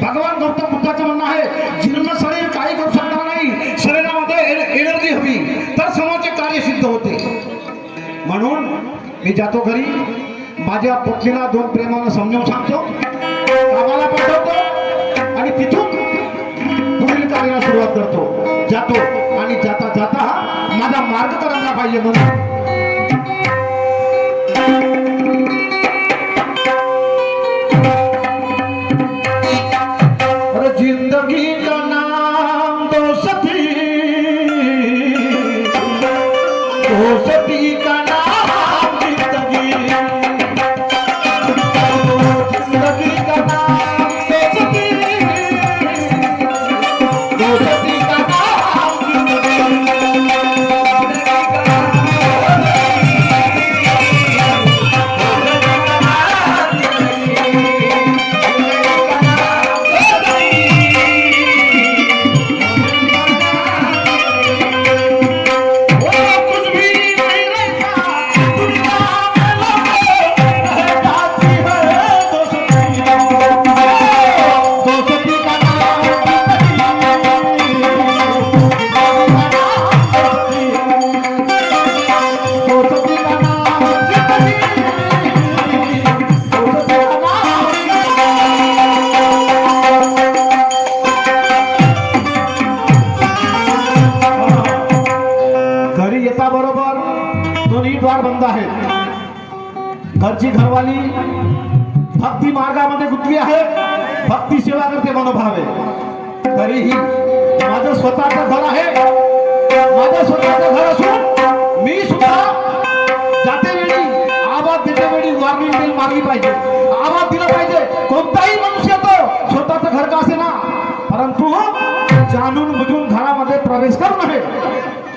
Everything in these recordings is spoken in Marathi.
भगवान गौतम बुद्धाचं म्हणणं आहे जीर्ण शरीर काही करू शकणार नाही, शरीरामध्ये एनर्जी हवी तर समोरचे कार्य सिद्ध होते. म्हणून मी जातो घरी, माझ्या पत्नीला दोन प्रेमानं समजावून सांगतो, कामाला पाठवतो आणि तिथून पुढील कार्याला सुरुवात करतो. जातो आणि जाता जाता माझा मार्ग करायला पाहिजे म्हणून जिंदगी का नाम दोस्ती, दोस्ती का नाम जिंदगी, जिंदगी का नाम दोस्ती, दोस्ती का नाम जिंदगी. घरची घरवाली भक्ती मार्गामध्ये गुंतली आहे, भक्ती सेवा करते मनोभाव आहे. तरीही माझं स्वतःचं घर आहे, माझं स्वतःचं घर असून मी सुद्धा जाते वेळी आवाज देते वेळी वॉर्निंग बेल मारली पाहिजे, आवाज दिला पाहिजे. कोणताही मनुष्य तो स्वतःचं घर का असे ना, परंतु जाणून बुजून घरामध्ये प्रवेश करू नये.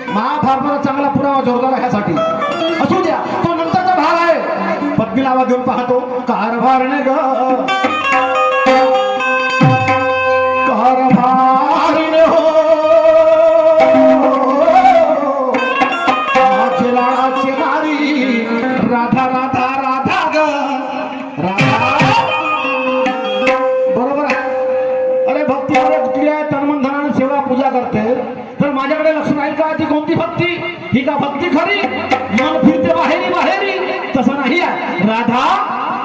महाभारताचा चांगला पुरावा जोरदार ह्यासाठी असू द्या, तो नंतरचा भाग आहे. पत्नीला आवाज देऊन पाहतो, कारभार ने ग कारभार ने हो माझे लाडाचे नारी राधा राधा राधा ग राधा. बरोबर आहे. अरे भक्तीमध्ये कुठली आहे, तनमन धनाने सेवा पूजा करते तर माझ्याकडे लक्ष राहील का ती कोणती भक्ती, ही का भक्ती खरी? मन फिरते बाहेरी बाहेरी, तसं नाही आहे. राधा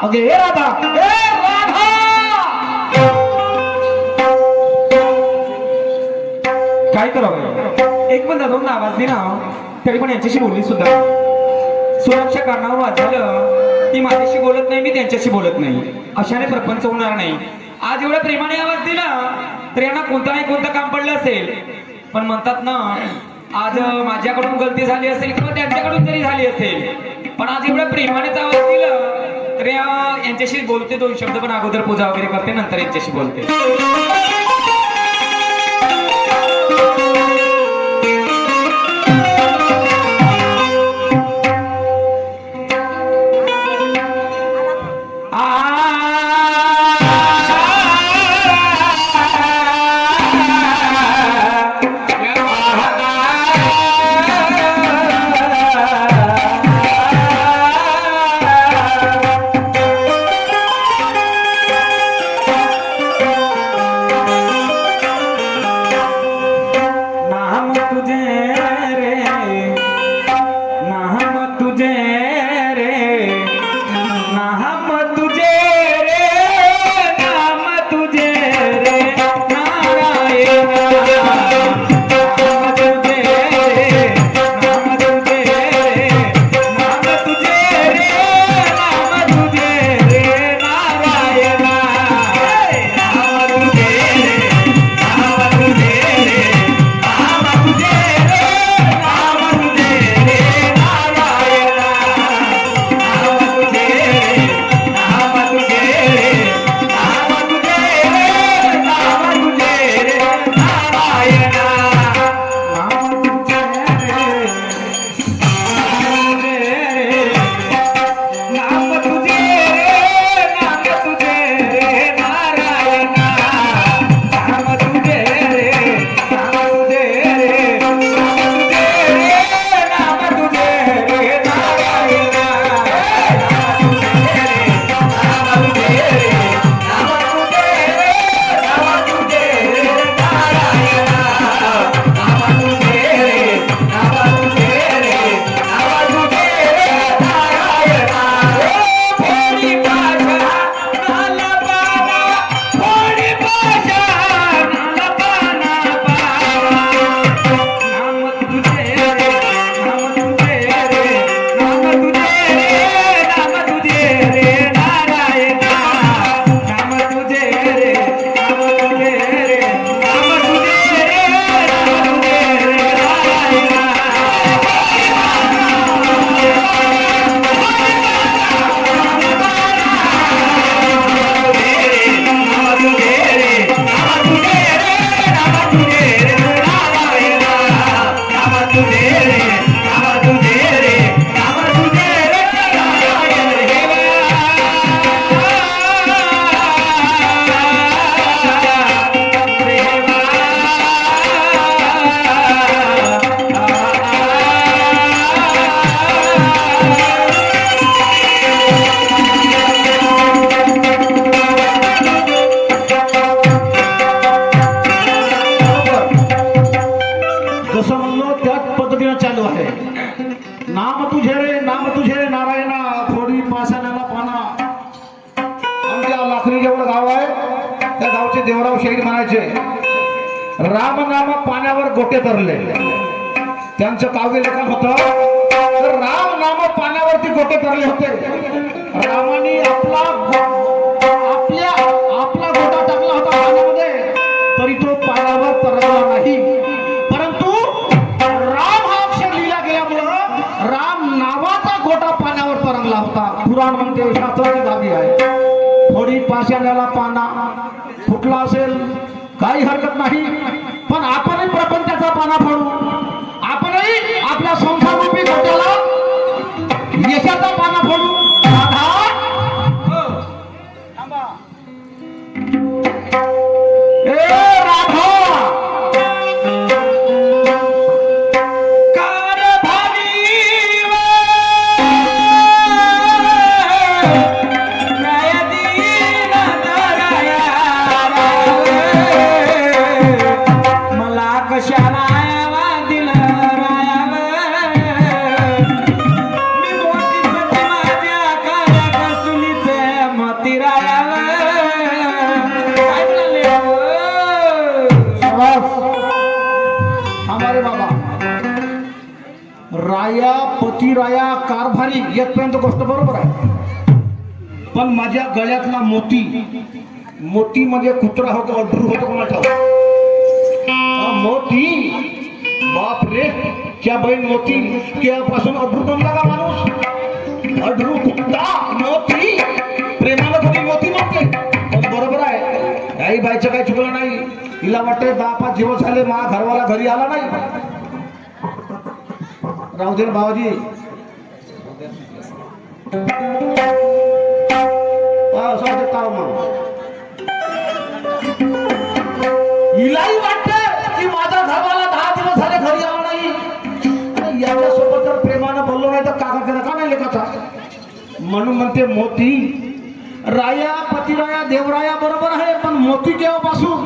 अगे हे राधा, ए राधा. काय करावं, एक पण दोन आवाज दे ना, तरी पण यांच्याशी बोलली सुद्धा. सुरक्षा कारणावर वाचलं ती माझ्याशी बोलत नाही, मी त्यांच्याशी बोलत नाही, अशाने प्रपंच होणार नाही. आज एवढ्या प्रेमाने आवाज दिला तर यांना कोणतं नाही कोणतं काम पडलं असेल, पण म्हणतात ना आज माझ्याकडून गलती झाली असेल किंवा त्यांच्याकडून जरी झाली असेल, पण आज एवढ्या प्रेमानेच आवाज दिला तर यांच्याशी बोलते. दोन शब्द पण अगोदर पूजा वगैरे करते, नंतर यांच्याशी बोलते. त्या गावचे देवराव शहीद म्हणायचे राम नाम पाण्यावर गोटे तरले. त्यांचं काव्य लेखन होतं तर राम नाम पाण्यावरती गोटे तरले होते. रामाने आपला गोटा टाकला होता पाण्यामध्ये, तरी तो पाण्यावर तरंगला नाही. परंतु राम हा अक्षर लिहिला गेल्यामुळं राम नावाचा गोटा पाण्यावर तरंगला होता. पुराण म्हणते, शास्त्राची दाबी आहे. थोडी पाषाणाला पाना फुटला असेल काही हरकत नाही, पण आपणही प्रपंचाचा पाना फोडू. आपणही आपल्या संसारूपी गोट्याला यशाचा पाना फोडू. राधा ए राधा हमारे बाबा राया पती राया कारभारी येतपर्यंत गोष्ट बरोबर आहे, पण माझ्या गळ्यातला मोती, मोती म्हणजे कुत्रा होतो अड्रू होतो कोणा ठाऊ. मोती बाप रे, क्या बहीण मोती केव्हापासून अड्रू बनला का माणूस. अड्रू कुत्ता मोती प्रेमाला कोणी मोती म्हणते. पण बरोबर आहे, आई बाईचं काही चुकलं नाही. तिला वाटतंय 10-5 दिवस झाले मा घरवाला घरी आला नाही. राहू दे भावाजी, असं ताव मग हिलाही वाटतं की माझा घरवाला 10 दिवस झाले घरी आला नाही. याच्यासोबत जर प्रेमानं बोललो नाही तर काका त्याला का नाही लेखाचा. म्हणून म्हणते मोती राया पतिराया देवराया बरोबर आहे, पण मोती केव्हापासून.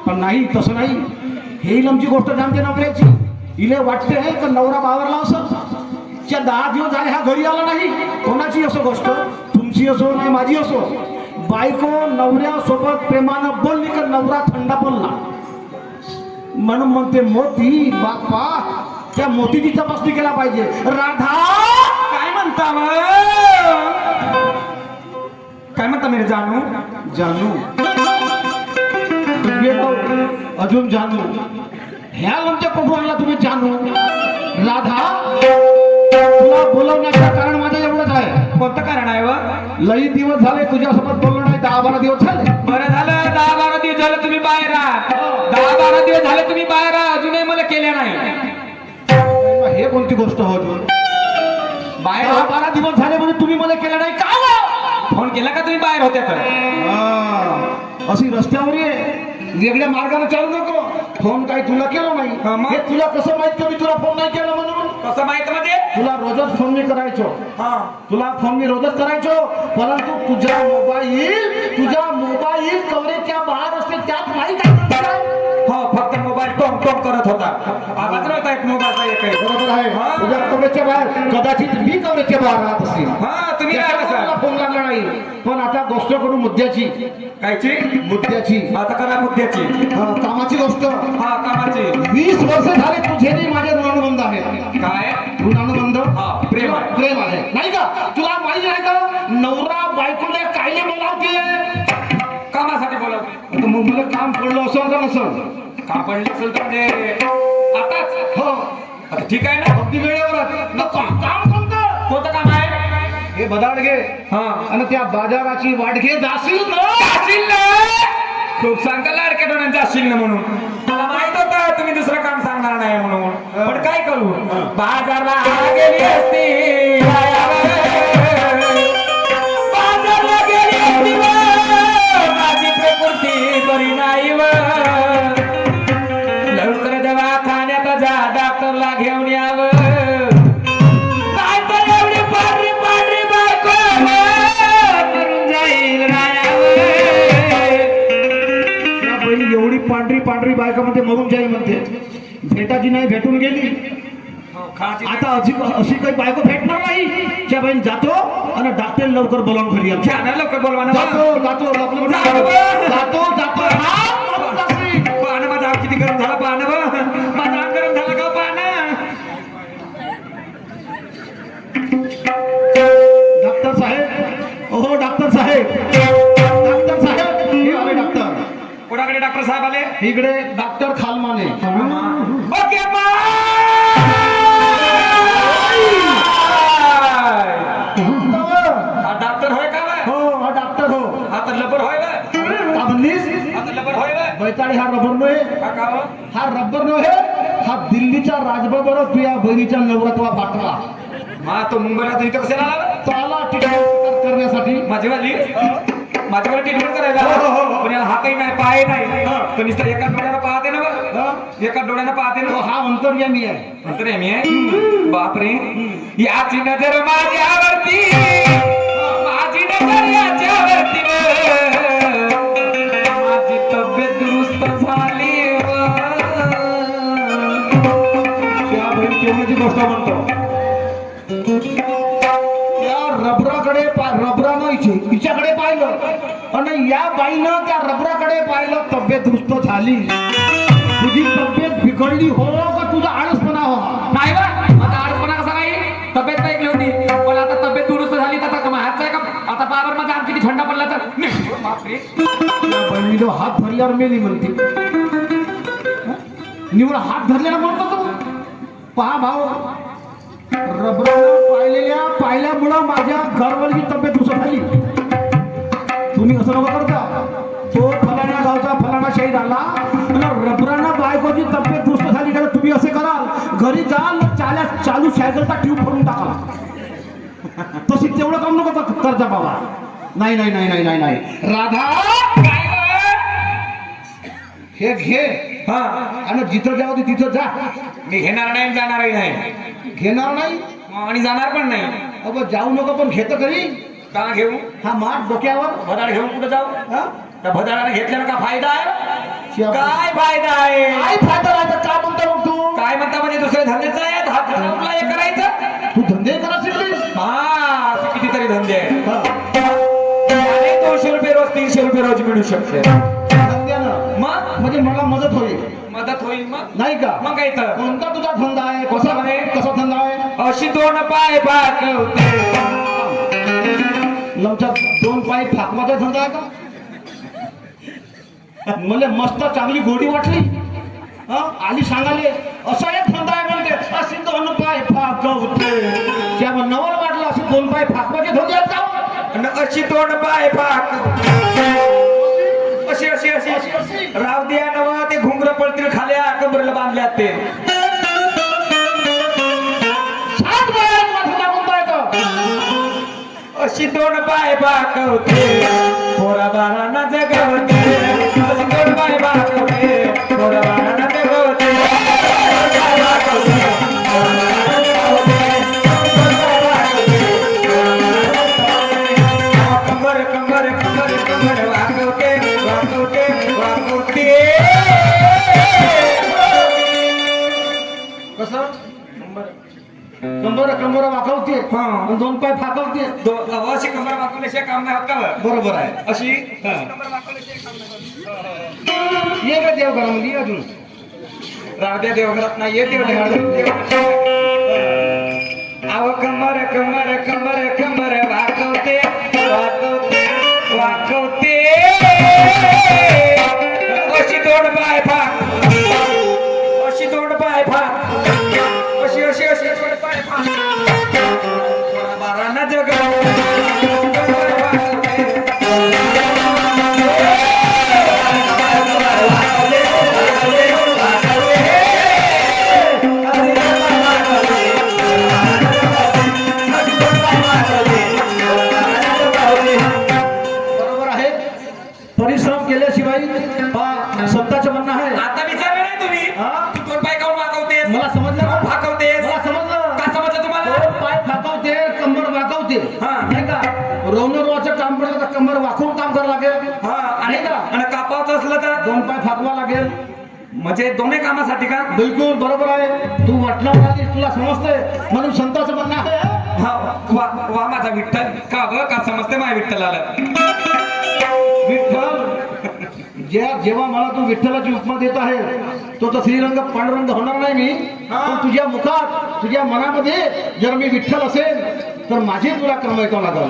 पण नाही, तसं नाही. हे लमची गोष्ट जाणते नवऱ्याची. इले वाटते आहे का नवरा बावरला असं. त्या 10 दिवस झाले हा घरी आला नाही. कोणाची असो गोष्ट, तुमची असो नाही माझी असो, बायको नवऱ्यासोबत प्रेमानं बोलली का नवरा थंडा बोलला. म्हणून म्हणते मोती बाप्पा, त्या मोतीची तपासणी केला पाहिजे. राधा काय म्हणता काय म्हणता मेरे जानू. जानू अजून जानू ह्या आमच्या कुटुंबाला तुम्ही जानू. राधा तुला बोलवण्याचं कारण माझं एवढंच आहे. कोणतं कारण आहे व. लई दिवस झाले तुझ्यासोबत बोललो नाही, 10-12 दिवस झाले. बरं झालं 10-12 दिवस झाले तुम्ही बाहेर आहात. 10-12 दिवस झाले तुम्ही बाहेर आहात, अजूनही मला केल्या नाही. हे कोणती गोष्ट होत. बाहेर 10-12 दिवस झाले म्हणजे तुम्ही मला केलं नाही का. फोन केला का तुम्ही बाहेर होते तर. अशी रस्त्यावर ये, वेगळ्या मार्गाने चालू नको. फोन काही तुला केला नाही. हे तुला कसं माहित का मी तुला फोन नाही केला म्हणून. कसं माहित म्हणजे. तुला रोजच फोन मी करायचो. तुला फोन मी रोजच करायचो, परंतु तुझा मोबाईल कवरेजच्या बाहेर असते त्यात माहित आहे. हो, फक्त मोबाईल टोंग टोंग करत होता. आवाज नव्हता एक मोबाईलचा एकही. बरोबर आहे. तुझ्या कवरेजच्या बाहेर कदाचित मी कवरेजच्या बाहेर राहत असेल. हा, तुम्ही काय त्याच्यामुळे मला फोन लागला नाही. पण आता गोष्ट करू मुद्द्याची. कायची. मुद्द्याची. आता करा मुद्द्याची. कामाची गोष्ट. हा, कामाची. 20 वर्ष झाले तुझे माझे ऋणानुबंध आहे. काय ऋणानुबंध. हा, प्रेम आहे. प्रेम आहे नाही का. तुला माहिती आहे का नवरा बायकोला कायले बोलावते. कामासाठी बोलवते. मग मला काम पडलं असं का नसं. का पडलं असेल तर म्हणजे आताच. हो, आता ठीक आहे ना. अगदी वेळेवर काम कोणतं. कोणतं काम आहे. हे बदाड घे. हा, आणि त्या बाजाराची वाट घे. जाशील ना. खूप सांगता लाडक्या डोळ्यांचे असशील ना म्हणून. मला माहित होतं तुम्ही दुसरं काम सांगणार नाही म्हणून. पण काय करू, बाजारला गेली असती. बाजारला गेली असती माझी प्रकृती बरी नाही व. लवकर दवाखान्यात जा, डॉक्टरला घेऊन यावं. काय तर एवढी पांढरी पांढरी बायको करून जाईल एवढी पांढरी बायकामध्ये मरून जाईल म्हणते. भेटाची नाही, भेटून गेली. आता अशी काही बायको भेटणार नाही. त्या बहीण जातो आणि डॉक्टर लवकर बोलावून घरी लवकर बोलवा. जातो जातो जातो जातो कोणाकडे डॉक्टर साहेब आले इकडे डॉक्टर खालमाने. ओके हा डॉक्टर होय का बा? हो हा डॉक्टर हो. हा तर लबर होय बा? का म्हणलीस? हा तर लबर होय बा? बैताळी हा रबर नव्हे. हा का हो? हा रबर नव्हे. हा दिल्लीचा राजबाबर तुझ्या बहिणीच्या नवरात्रा पाठवा. मा तो मुंबईला इथं कशाला आला तो आला ट्रीटमेंट करण्यासाठी. माझीवाली ट्रीटमेंट करायला हो, हो, हो. पण याला हा काही नाही पाय नाही हा. पण नुसतं एका डोळ्यानं पाहते ना बा हा? एका डोळ्यानं पाहते तो ना हा अंतर्यामी आहे. नंतर आहे मी आहे बापरे याची नजर माझ्यावरती माझी नजर याच्यावरती माझी तब्येत दुरुस्त झाली त्या बहीण केवढ्याची गोष्ट म्हणतो. त्या रबराकडे रबरानं हिच्याकडे पाहिलं आणि या बाईनं त्या रबराकडे पाहिलं. तब्येत दुरुस्त झाली. तुझी तब्येत बिघडली हो का तुझा आळसपणा हो? नाही बा आता आडपणा कसा नाही तब्येत ऐकली होती पण आता तब्येत दुरुस्त झाली तर आता माहायचं आहे का आता पावर माझा आणखी थंडा पडला तर नाही, बापरे त्या बहिणीला हात धरल्यावर मेली म्हणते. निवड हात धरलेला म्हणतो तू. पहा भाऊ रबरानं पाहिल्यामुळं माझ्या घरवरची तब्येत दुरुस्त झाली. तुम्ही असं नको करता. तो फलाण्या गावचा फलाणा शहीद आला आणि रबरानं बायकोची तब्येत दुरुस्त झाली का तुम्ही असे कराल घरी जाल चालू सायकलचा ट्यूब भरून टाकाल. तशी तेवढं काम नको करता बाबा. नाही नाही नाही नाही नाही नाही राधा हे घे हा आणि जिथं जाऊ दे तिथं जा. मी घेणार नाही जाणारही नाही घेणार नाही आणि जाणार पण नाही अगं जाऊ नको पण घेत करी. का घेऊ हा माठ डोक्यावर. भदाड घेऊन कुठं जाऊ हा? त्या भदाडाने घेतल्यानं का फायदा आहे शिवा- काय फायदा आहे काय फायदा राहतं का म्हणतो मग तू? काय म्हणता म्हणजे दुसरे धंदेच आहेत हात कुठला हे करायचं तू धंदे करा शिकलीस. हा असे कितीतरी धंदे आहेत हा. आणि 200 रुपये रोज 300 रुपये रोज मिळू शकते धंद्यानं मग म्हणजे मला मदत होईल मदत होईल मग नाही का? मग काय तर कोणता तुझा धंदा आहे? कसा आहे? कसा धंदा आहे? अशी 2 पाय पाकवते लमच्या 2 पाय फाकवाचा धंदा आहे का? मला मस्त चांगली गोडी वाटली. हा आली सांगाले असा एक धंदा आहे म्हणते. अशी 2 पाय फाकवते. त्या नवल वाटलं अशी 2 पाय फाकवाचे धंदे आहेत का? आणि अशी 2 पाय पाकवते अशी अशी अशी अशी. राव द्या नवा ते घुंगर पडतील खाल्या कमरेला बांधल्यात ते सात बाया धंदा कोणता आहे तो? अशी 2 पाय पाकवते पोरा बाळांना जगवते अशी 2 पाय पाकवते पोरा बाळांना जगवते कंबर कंबर कंबर कंबर वाकवते वाकवते वाकवते कसं कंबर वाकवते हा. आणि 2 पाय फाकवते. अशी कंबर वाकवल्याशिवाय काम नाही होत का बरं? बरोबर आहे. अशी हा. कंबर वाकवल्याशिवाय काम नाही होत. ये का देवघरामध्ये अजून राहत्या देवघरात नाही येते अव कंबर कंबर कंबर कंबर वाकवते वाकवते वाकवते अशी 2 पाय फाक अशी 2 पाय फाक अशी अशी अशी 2 पाय फाक बारांना जगवते बरोबर आहे. परिश्रम केल्याशिवाय स्वतःचं म्हणणं आहे. आता विचारलं नाही तुम्ही हा? तू 2 पाय काऊन वाकवतेस मला समजलं का? फाकवतेस मला समजलं. का समजलं तुम्हाला 2 पाय फाकवते कंबर वाकवते. हा. नाही का? रोवणं काम पडलं तर कंबर वाकवून काम करावं लागेल. हा आणि नाही का? आणि कापावचं असलं तर 2 पाय फाकवा लागेल. म्हणजे दोन्ही कामासाठी का बिलकुल बरोबर आहे. तू वाटलं म्हणाली तुला समजतंय म्हणून संतांचं म्हणणं आहे. हा वा वा माझा विठ्ठल का ग का समजते माझ्या विठ्ठलाला विठ्ठल जेव्हा मला तू विठ्ठलाची उपमा देत आहे तो तर श्रीरंग पांडुरंग होणार नाही मी. पण तुझ्या मुखात तुझ्या मनामध्ये जर मी विठ्ठल असेल तर माझी तुला कर्म ऐकावं लागल.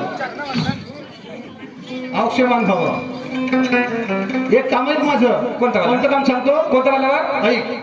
औक्षमान हवं. एक काम आहे माझं. कोणतं काम? कोणतं काम सांगतो? कोणतं मला ऐक.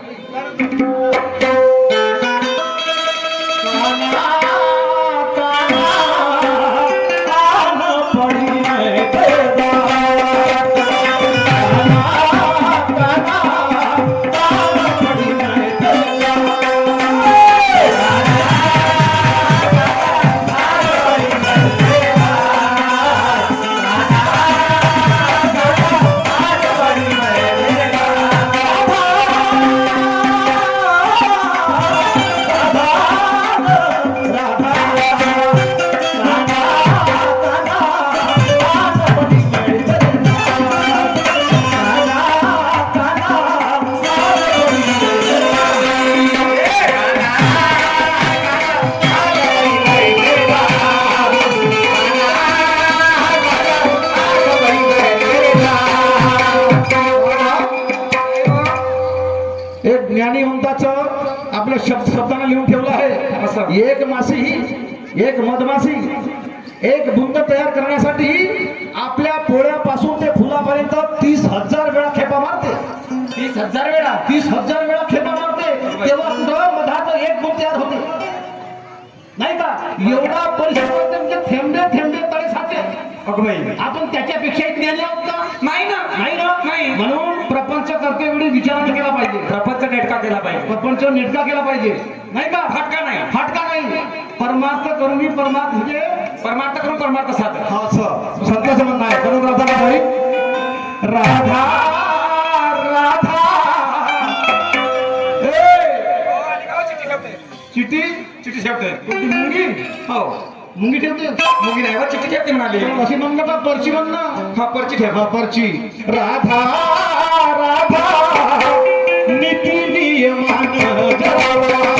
एक ज्ञानीवंताचं आपल्या शब्दाने लिहून ठेवलं असं. आहे. एक मासी, एक मधमाशी, एक बुंद तयार करण्यासाठी आपल्या पोळ्यापासून ते फुलापर्यंत 30,000 वेळा खेपा मारते. 30,000 वेळा. 30,000 वेळा खेपा मारते, तेव्हा कुठं मधाचं एक बुंद तयार होते. नाही का? एवढा परिश्रम करते म्हणजे थेंबे थेंबे तळे साचे. अगं बाई. आपण त्याच्यापेक्षाही ज्ञानी आहोत का? नाही ना. नाही ना. नाही. म्हणून प्रपंच करते वेळी विचार केला पाहिजे. प्रपंच नेटका केला पाहिजे. प्रपंच नेटका केला पाहिजे. नाही का? फाटका नाही. फाटका नाही. परमार्थ करून मी परमार्थ म्हणजे परमार्थ करून परमार्थ साध. हा असं संतांचं म्हणणं आहे. करून राधा नाही. राधा राधा चिठी चिठी ठेवते. कोणती? मुंगी. हो. मुंगी ठेवते. मुगी नाही व चिठी ठेवते म्हणाली. अशी म्हणलं का? पर्ची म्हणणं. हा पर्ची ठेव. हा पर्ची. राधा राधा नीती नियमान जरावा.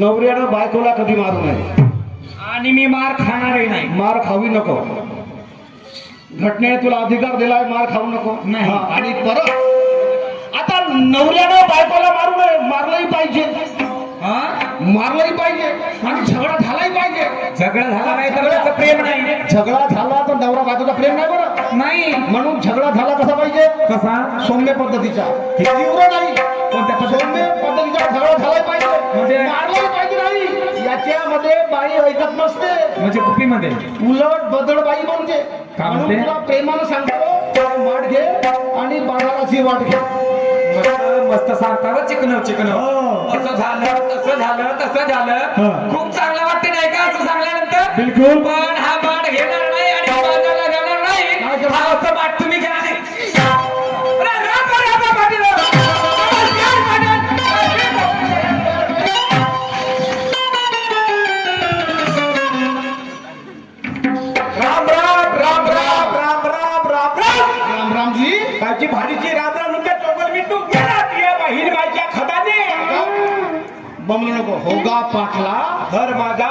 नवऱ्यानं बायकोला कधी मारू नये आणि मी मार खाणारही नाही. मार खावी नको. घटनेने तुला अधिकार दिलाय, मार खाऊ नको. नाही. हा, आणि परत आता नवऱ्यानं बायकोला मारू नये. मारलंही पाहिजे. हा? मारलंही पाहिजे आणि झगडा झालाही पाहिजे. झगडा झाला नाही तर त्याचं प्रेम नाही. झगडा झाला तर नवरा बायकोचा प्रेम नाही बरं. नाही. म्हणून झगडा झाला कसा पाहिजे? कसा? सौम्य पद्धतीचा. हे तीव्र नाही. कोणत्या पद्धतीचा? सौम्य पद्धतीचा झगडा झालाही पाहिजे. म्हणजे? मारलंही पाहिजे नाही. याच्यामध्ये बाई ऐकत नसते. म्हणजे कुपीमध्ये उलट बदल बाई बनते. का म्हणून म्हणते? तुला प्रेमानं सांगतो, माठ घे आणि बाजाराची वाट घे. मस्त सांगता चिकन चिकन. हो. असं झालं तसं झालं तसं झालं. हा. खूप चांगलं वाटते नाही का असं सांगल्यानंतर? बिलकुल. पण हा माठ घेणार नाही आणि बाजारला जाणार नाही. काय करणार? हा असं माठ तुम्ही घ्या नाही. अरे राम राम पाटील. नमस्कार पाटील. राम राम राम राम राम राम राम राम रामजी. काची भाडीची रामराम नुकत्या चोगल मी तू गेला तुझ्या बहीण बाईच्या खदाने बमलं नको. होगा पाटला घर माझा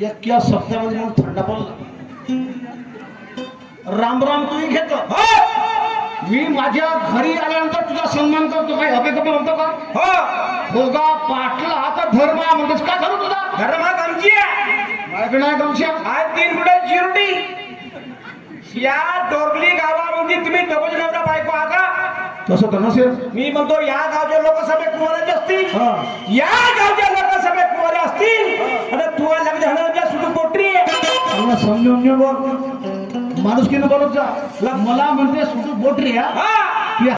एका शब्दामध्ये म्हणून थंडा पडला. राम राम तुम्ही घेतो. मी माझ्या घरी आल्यानंतर तुझा सन्मान करतो. काही हवे कपे म्हणतो का? हो गा पाटला आता धर्म म्हणतेस का करू तुझा धर्म आमची माझ्याकडे नाही गमशा. आज 3 फुटे चिरुटी या डोरली गावामध्ये तुम्ही दोघं नवरा बायको आहा का? तसं तर नसेल. मी म्हणतो या गावच्या लोकसभेत कुवाराचे असतील, हा. या गावच्या लोकसभेत कुवारे असतील आणि तू लग्न झाल्यावर सुद्धा पोटरी समजून घे बघ. माणूस केलं बोलत जा. मला म्हणते सुटू बोटरी हा. हा